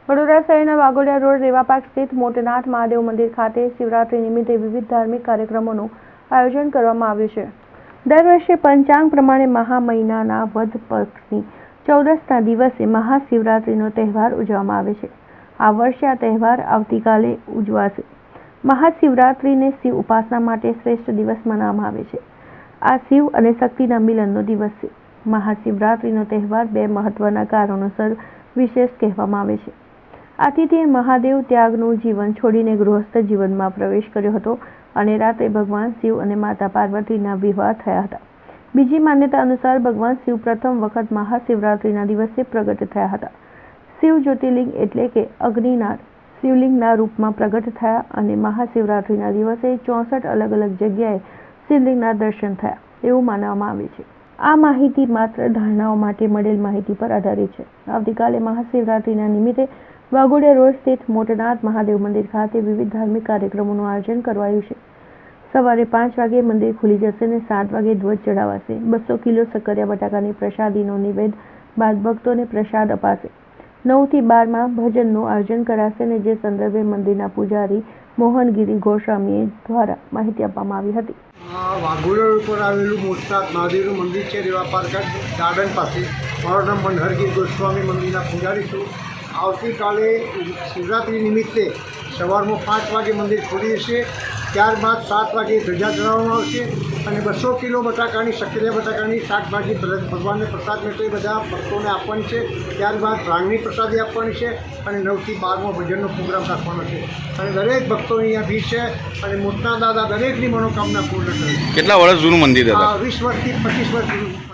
વડોદરા શહેરના વાઘોડિયા રોડ રેવા પાર્ક સ્થિત મોટેનાથ મહાદેવ મંદિર ખાતે શિવરાત્રી નિમિત્તે વિવિધ ધાર્મિક કાર્યક્રમોનું આયોજન કરવામાં આવ્યું છે। દર વર્ષે પંચાંગ પ્રમાણે મહા મહિનાના વદ પક્ષની 14ના દિવસે મહાશિવરાત્રીનો તહેવાર ઉજવવામાં આવે છે। આ વર્ષે આ તહેવાર આવતીકાલે ઉજવાશે। મહાશિવરાત્રીને શિવ ઉપાસના માટે શ્રેષ્ઠ દિવસ માનવામાં આવે છે। આ શિવ અને શક્તિના મિલનનો દિવસ છે। મહાશિવરાત્રીનો તહેવાર બે મહત્વના કારણોસર વિશેષ કહેવામાં આવે છે। આથી તે મહાદેવ ત્યાગનું જીવન છોડીને ગૃહસ્થ જીવનમાં પ્રવેશ કર્યો હતો અને રાત્રે ભગવાન શિવ અને માતા પાર્વતીના વિવાહ થયા હતા। બીજી માન્યતા અનુસાર ભગવાન શિવ પ્રથમ વખત મહાશિવરાત્રીના દિવસે પ્રગટ થયા હતા। શિવ જ્યોતિર્લિંગ એટલે કે અગ્નિનાથ શિવલિંગના રૂપમાં પ્રગટ થયા અને મહાશિવરાત્રીના દિવસે 64 અલગ અલગ જગ્યાએ શિવલિંગના દર્શન થયા એવું માનવામાં આવે છે। આ માહિતી માત્ર ધારણાઓ માટે મળેલ માહિતી પર આધારિત છે। આવતીકાલે મહાશિવરાત્રીના નિમિત્તે વાઘોડિયા રોડ સ્થિત મોટેનાથ મહાદેવ મંદિર ખાતે વિવિધ ધાર્મિક કાર્યક્રમોનું આયોજન કરાયું છે। સવારે 5 વાગે મંદિર ખુલી જશે અને 7 વાગે ધ્વજ ચઢાવાશે। 200 કિલો શક્કરિયા બટાકાની પ્રસાદીનો નિવેદ બાદ ભક્તોને પ્રસાદ અપાશે। 9 થી 12માં ભજનનું આયોજન કરાશે અને જે સંદર્ભે મંદિરના પૂજારી મોહનગીરી ગોસ્વામી દ્વારા માહિતી આપવામાં આવી હતી। વાઘોડિયા રોડ પર આવેલું મોટેનાથ મહાદેવનું મંદિર છે, રેવા પાર્ક ગાર્ડન પાસે। મારું નામ મનહરગીરી ગોસ્વામી મંદિરના પૂજારી છું। આવતીકાલે શિવરાત્રિ નિમિત્તે સવારમાં 5 વાગે મંદિર ખુલી જશે। ત્યારબાદ 7 વાગે ધજા ચડાવવામાં આવશે અને 200 કિલો બટાકાની શક્કરિયા બટાકાની શાકભાજી ભગવાનને પ્રસાદ મેળવી બધા ભક્તોને આપવાની છે। ત્યારબાદ ભાંગની પ્રસાદી આપવાની છે અને 9 થી 12માં ભજનનો પ્રોગ્રામ રાખવાનો છે અને દરેક ભક્તો અહીંયા ભીડ છે અને મોટના દાદા દરેકની મનોકામના પૂર્ણ કરે છે। કેટલા વર્ષ જૂનું મંદિર હતું? 20 વર્ષથી 25 વર્ષ જૂનું।